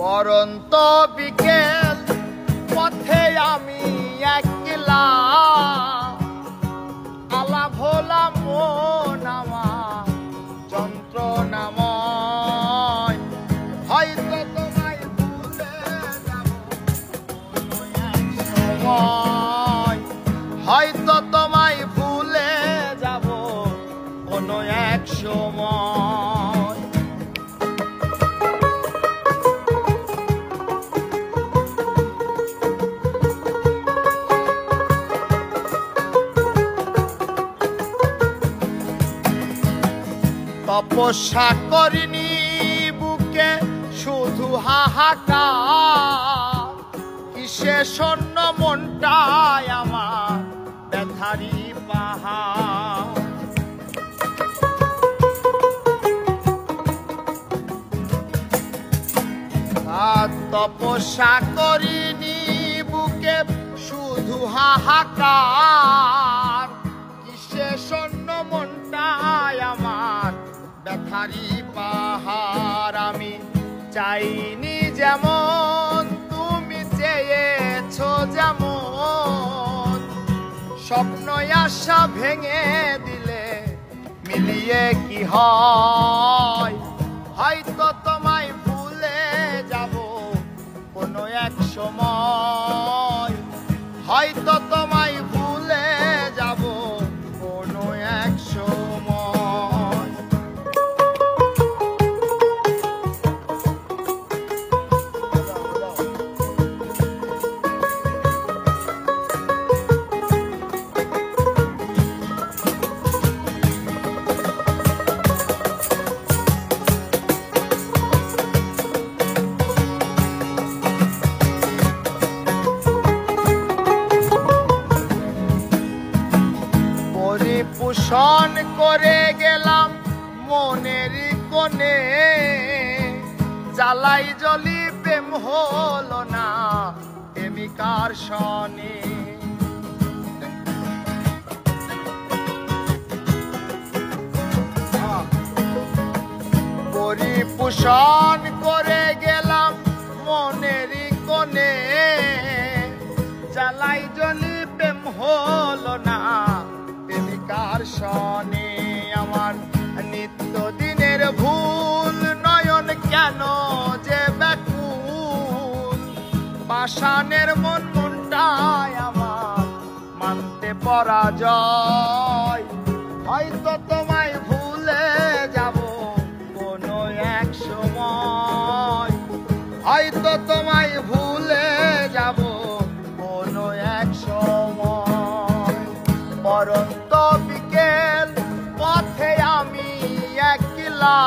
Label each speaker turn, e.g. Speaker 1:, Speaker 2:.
Speaker 1: পরন্ত বিকেল পথে আমি একলা আলাপ হলাম মন আমার যন্ত্রণাময়। হয়তো তোমায় ভুলে যাব কোনো এক সময়, হয়তো তোমায় ভুলে যাব কোনো এক সময়। তপস্যা করিনি বুকে শুধু হাহাকার, কিসে শূন্য মনটায় আমার ব্যথারি পাহাড়। তপস্যা করিনি বুকে শুধু হাহাকার, কিসে শূন্য মনটায় আমার ব্যথারি পাহাড়। আমি চাইনি যেমন তুমি চেয়েছো যেমন, স্বপ্ন আশা ভেঙে দিলে মিলিয়ে কি হয়। হয়তো তোমায় ভুলে যাব কোনো এক সময়, হয়তো তোমায় ভুলে যাব কোনো এক সময়। পরিপোষণ করে গেলাম মনের কোণে, জ্বালাই জলি প্রেম হলো না প্রেমিকার সনে। পরিপোষণ করে গেলাম মনের কোণে, জ্বালাই জলি প্রেম হলো না প্রেমিকার সনে। আমার নিত্যদিনের ভুল নয়ন কেন যে ব্যাকুল, পাষাণের মন মনটায় আমার মানতে পরাজয়। হয়তো তোমায় ভুলে যাব কোনো এক সময়, হয়তো তোমায় ভুলে যাব কোনো এক সময়। পরন্ত বিকেল পথে আমি একলা